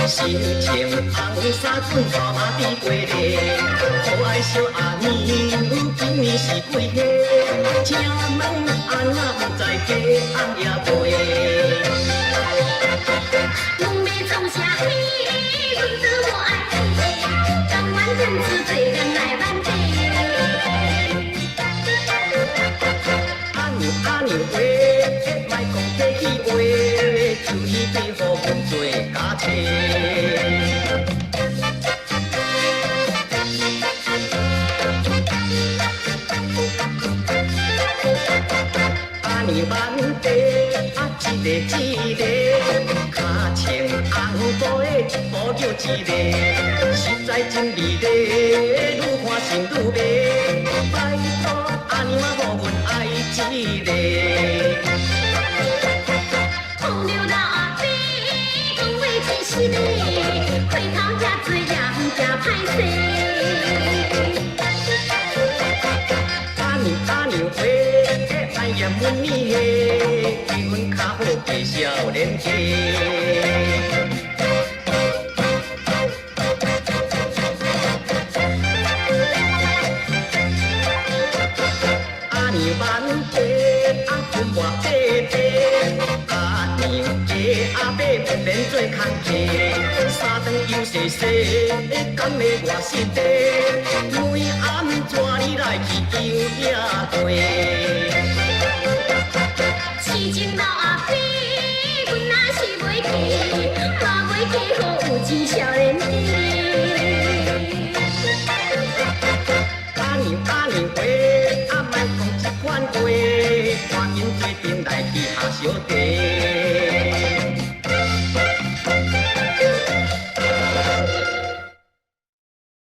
心情红衫裙大马地过日，可爱小阿娘今年是几岁？请问安那不知家翁也陪？阮要创啥戏？阮知我爱看，甘愿天子做人来万地。阿娘阿娘话，莫讲客气话，就你对互阮做家妻。阿娘万地，一个一个，脚穿红布的，一步叫一个，实在真美丽，愈看心愈美。拜托阿娘啊，互阮爱一个。风流老阿伯，讲话真实美，回头吃多也毋吃歹势。阿娘阿娘话，莫嫌阮年岁，比阮较好嫁少年家。阿娘万岁，阿君我伯伯，阿娘家阿伯不免做空客，三顿又细细，敢会外心地，每暗带你来去游野地。痴情老阿伯，阮若是袂嫁，嘛袂嫁予有钱少年家。阿娘阿娘话，莫讲这款话，看因做阵来去下小弟。